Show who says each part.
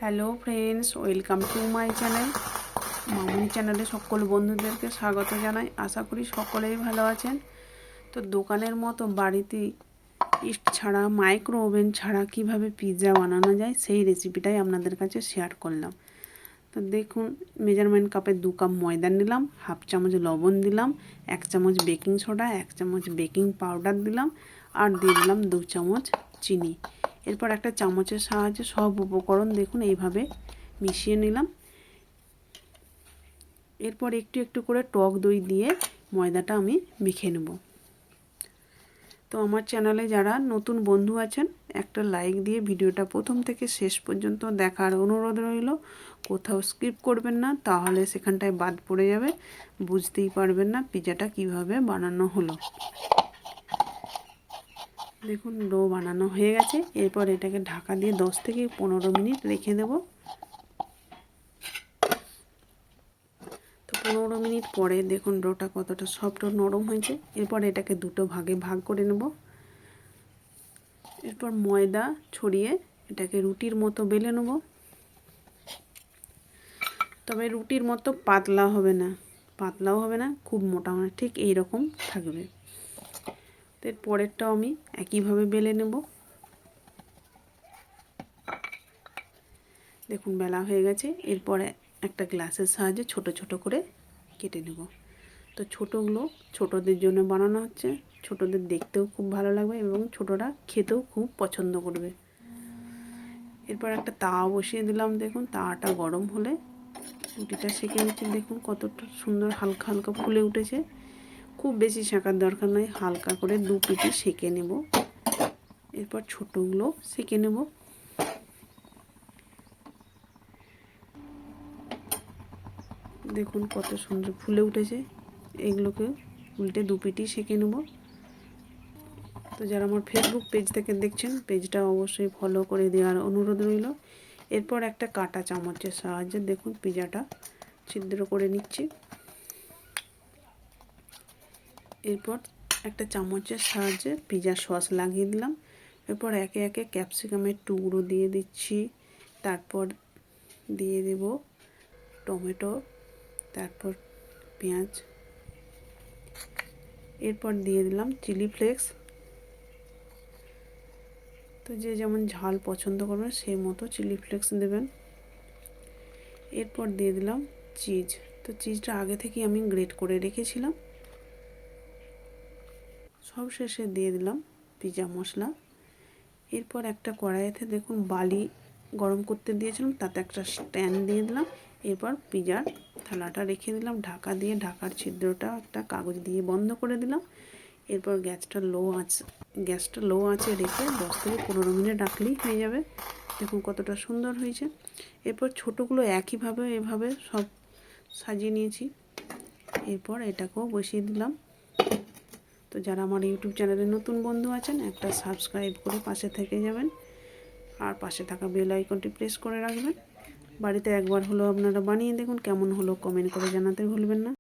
Speaker 1: Hello friends, welcome to my channel. মামুনি চ্যানেলে সকল বন্ধুদেরকে স্বাগত জানাই। আশা করি সকলেই ভালো আছেন। তো দোকানের মতো বাড়িতে ইস্ট ছাড়া, মাইক্রো ওভেন ছাড়া কিভাবে পিৎজা বানানো যায় সেই রেসিপিটাই আপনাদের কাছে শেয়ার করলাম। তো দেখুন, মেজারমেন্ট কাপে 2 কাপ ময়দা নিলাম, হাফ চামচ লবণ দিলাম, 1 চামচ বেকিং সোডা, 1 চামচ বেকিং পাউডার দিলাম, আর দিয়ে দিলাম 2 চামচ চিনি। এরপর একটা চামচের সাহায্যে সব উপকরণ দেখুন এইভাবে মিশিয়ে নিলাম। এরপর একটু একটু করে টক দই দিয়ে ময়দাটা আমি মেখে নেব। তো আমার চ্যানেলে যারা নতুন বন্ধু আছেন, একটা লাইক দিয়ে ভিডিওটা প্রথম থেকে শেষ পর্যন্ত দেখার অনুরোধ রইল। কোথাও স্কিপ করবেন না, তাহলে সেখানটায় বাদ পড়ে যাবে, বুঝতেই পারবেন না পিৎজাটা কিভাবে বানানো হলো। দেখুন, ডো বানানো হয়ে গেছে। এরপর এটাকে ঢাকা দিয়ে 10 থেকে 15 মিনিট রেখে দেব। তো 15 মিনিট পরে দেখুন ডোটা কতটা সফট ও নরম হয়েছে। এরপর এটাকে দুটো ভাগে ভাগ করে নেব। এরপর ময়দা ছড়িয়ে এটাকে রুটির মতো বেলে নেব। তবে রুটির মতো পাতলা হবে না, পাতলাও হবে না, খুব মোটা হবে না, ঠিক এই রকম থাকবে। তো এর পরেরটাও আমি একইভাবে বেলে নেব। দেখুন বেলা হয়ে গেছে। এরপরে একটা গ্লাসের সাহায্যে ছোট ছোট করে কেটে নেব। তো ছোটোগুলো ছোটদের জন্য বানানো হচ্ছে। ছোটদের দেখতেও খুব ভালো লাগবে এবং ছোটরা খেতেও খুব পছন্দ করবে। এরপর একটা তাওয়া বসিয়ে দিলাম। দেখুন তাওয়াটা গরম হলে রুটিটা সেঁকে নিচ্ছি। দেখুন কতটা সুন্দর হালকা হালকা ফুলে উঠেছে। খুব বেশি সেঁকার দরকার নয়, হালকা করে 2 পিঠে সেঁকে নেব। এরপর ছোটোগুলো সেঁকে নেব। দেখুন কত সুন্দর ফুলে উঠেছে। এগুলোকে উল্টে 2 পিঠই সেঁকে নেব। তো যারা আমার ফেসবুক পেজ থেকে দেখছেন, পেজটা অবশ্যই ফলো করে দেওয়ার অনুরোধ রইল। এরপর একটা কাঁটা চামচের সাহায্যে দেখুন পিৎজাটা ছিদ্র করে নিচ্ছি। এরপর একটা চামচের সাহায্যে পিৎজা সস লাগিয়ে দিলাম। এরপর একে একে ক্যাপসিকামের টুকরো দিয়ে দিচ্ছি। তারপর দিয়ে দেব টমেটো, তারপর পেঁয়াজ। এরপর দিয়ে দিলাম চিলি ফ্লেক্স। তো যে যেমন ঝাল পছন্দ করবেন সেই মতো চিলি ফ্লেক্স দেবেন। এরপর দিয়ে দিলাম চিজ। তো চিজটা আগে থেকেই আমি গ্রেট করে রেখেছিলাম। সব শেষে দিয়ে দিলাম পিৎজা মশলা। এরপর একটা কড়াইতে দেখুন বালি গরম করতে দিয়েছিলাম, তাতে একটা স্ট্যান্ড দিয়ে দিলাম। এরপর পিৎজার থালাটা রেখে দিলাম ঢাকা দিয়ে। ঢাকার ছিদ্রটা একটা কাগজ দিয়ে বন্ধ করে দিলাম। এরপর গ্যাসটা লো আঁচে রেখে 10 থেকে 15 মিনিট রাখলেই হয়ে যাবে। দেখুন কতটা সুন্দর হয়েছে। এরপর ছোটোগুলো একইভাবে এভাবে সব সাজিয়ে নিয়েছি। এরপর এটাকেও বসিয়ে দিলাম। তো যারা আমার ইউটিউব চ্যানেলে নতুন বন্ধু আছেন, একটা সাবস্ক্রাইব করে পাশে থেকে যাবেন, আর পাশে থাকা বেল আইকনটি প্রেস করে রাখবেন। বাড়িতে একবার হলো আপনারা বানিয়ে দেখুন, কেমন হলো কমেন্ট করে জানাতে ভুলবেন না।